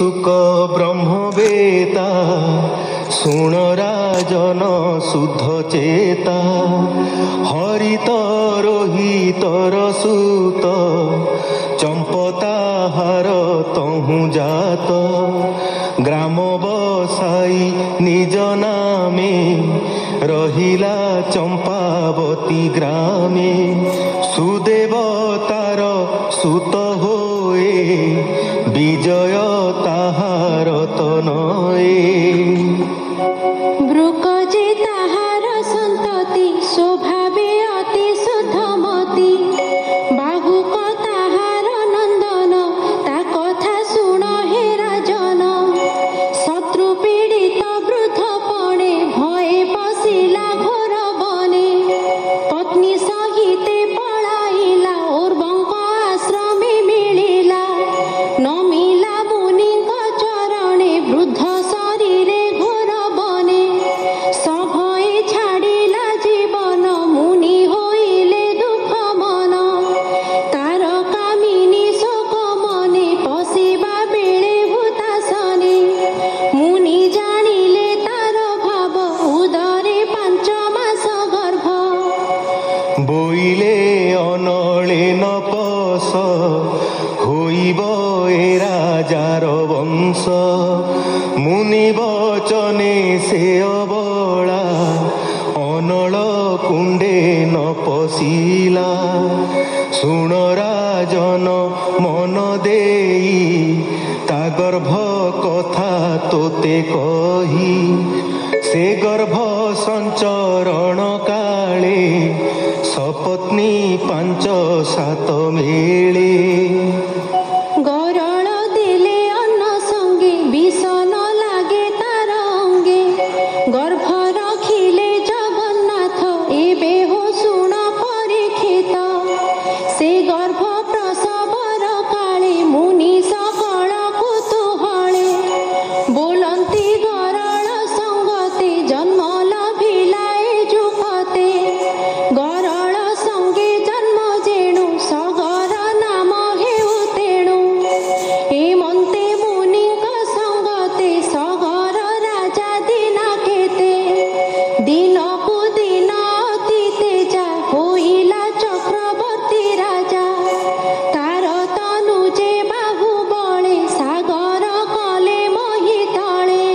सुक ब्रह्मवेता शुण राजन शुद्ध चेता हरित रोहितर सुत चंपताहार तहु जात ग्राम बसाई निज नामे रहिला चंपावती ग्रामे सुदेवतार सुत होए विजय ताहार तनये ब्रुक जे ताहार संतति स्वभावे अति शुद्धमती बाहुक ताहार नंदन ता कथा शुण हे राजन शत्रु पीड़ित वृद्ध पणे भये पशिला घोर बने पत्नी सहिते पलाइला उर्वंक आश्रमे मिलिला नमिला मुनिक चरणे वृद्ध शरीरे घोर बने सभये छाड़िला जीवन मुनि होइले दुख मन तार कामिनी शोक मने पशिबा बेले भूतासने मुनि जानिले तार भाव उदरे 5 मास गर्भ बोइले अनले नपस होइब ए राजार वंश मुनि वचने से अबला अनल कुंडे न पशिला शुण राजन मन देई ता गर्भ कथा तोते कही से गर्भ संचरण काले सपत्नी 5-7 मेले गरल दिले अन्न संगे विष न लागे तार अंगे गर्भ रखिले जगन्नाथ एबे हो शुण परीक्षित से गर्भ प्रसवर काले मुनि सकल कुतूहले बोलंती गरल संगते जन्म लभिला ए जुगते गरल संगे जन्म जेणु सगर नाम हेउ तेणु हेमन्ते मुनिक संगते सगर राजा दिन केते दिनकु दिन अति तेजा होइला चक्रवर्ती राजा तार तनु जे बाहु बळे सागर कले मही तळे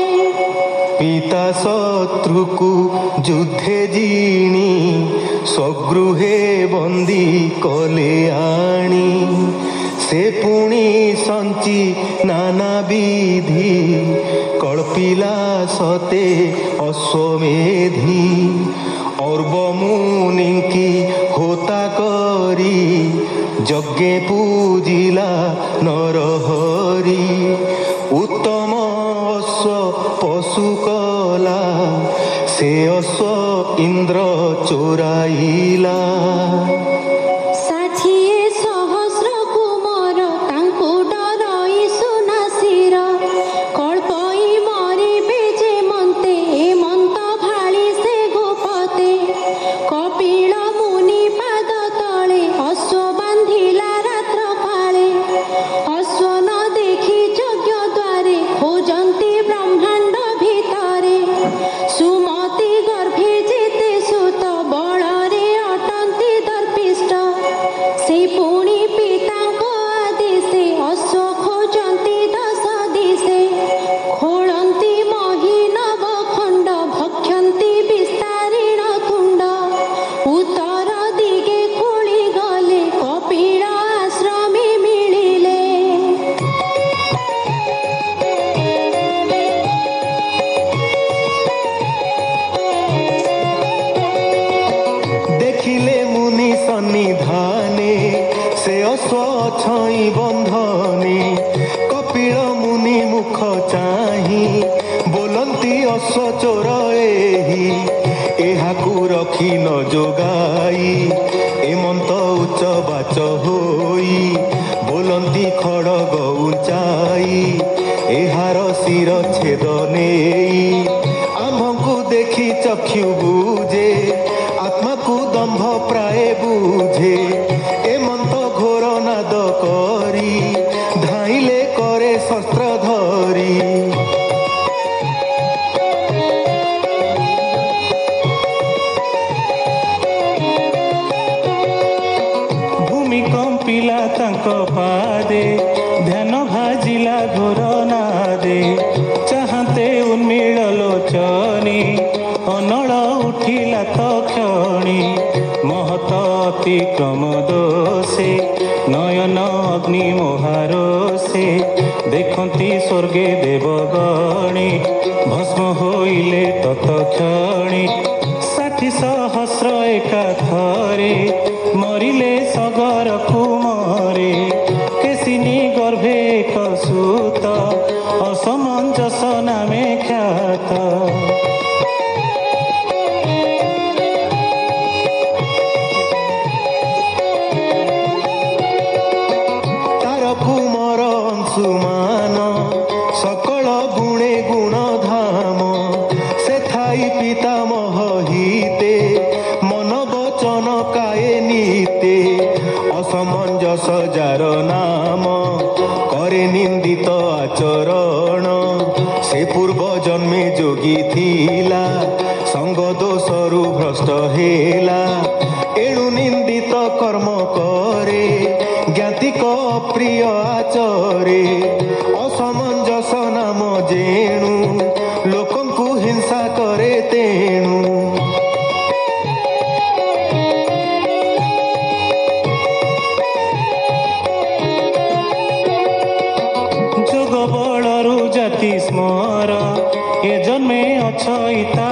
पिता शत्रुकु युद्धे जिणी स्वगृहे बंदी कले आणी से पुणी संची नाना विधि कल्पिला सते अश्वमेधी अर्व मुनि की होता करी यज्ञे पूजिला नरहरि उत्तम अश्व पशु कला से अश्व इंद्र चोराइला 60 सहस्र कुमार तांकु डराई सुनासिर कल्पई मरिबे जे मन्ते ए मन्त भाळी से गोपते कपिल मुनि पाद तळे अश्व बांधिला रात्र काळे अश्व न देखि यज्ञ द्वारे खोजन्ति ब्रह्मांड भितरे सुमति गर्भे जेते सुत बଳରେ अटन्ति दर्पिष्ट से पुणी पिताଙ୍କ आदेशे अश्व खोजन्ति 10 दिशे खोलन्ति मही नव खण्ड भक्षन्ति विस्तारिण तुण्ड उत्तर दिगे खोली गले कपिल आश्रमे मिलिले देखिले मुनि सन्निधाने से अश्व छई बंधने कपिल मुनि मुख चाही बोलंती अश्व चोर एही एहाकु रखी न जोगाई एमंत उच्च बाच होई बोलंती खड़ग उंचाई एहार शिर छेद नेई आम्भकु देखि चक्षु बुझे आत्मा को दंभ प्राय बुझे एमंत घोर नाद करी धाइले करे शस्त्र धरी पिला तांक पादे ध्यान भाजिला घोर नादे चाहते उन्मील लोचनी अनल उठिला तो क्षणी महत अतिक्रम दोषे नयन अग्नि मोहारोषे देखती स्वर्गे देवगणी भस्म होइले तत्क्षणी 60 सहस्र एकाथरे मरिले सगर कुमरे केसिनी गर्भे एक सूत असमंजस नामे ख्यात तार कुमर अंशुमान सकल गुणे गुण धाम से थाई पितामह हिते मन वचन काये नीते असमंजस जार नाम करे निंदित आचरण से पूर्व जन्मे जोगी थिला संग दोषरु भ्रष्ट हेला एणु निंदित कर्म करे ज्ञातिक प्रिय आचरे असमंजस नाम जेणु लोकंकु हिंसा करे तेणु जोग बलरु जाति स्मर ए जन्मे अछ इता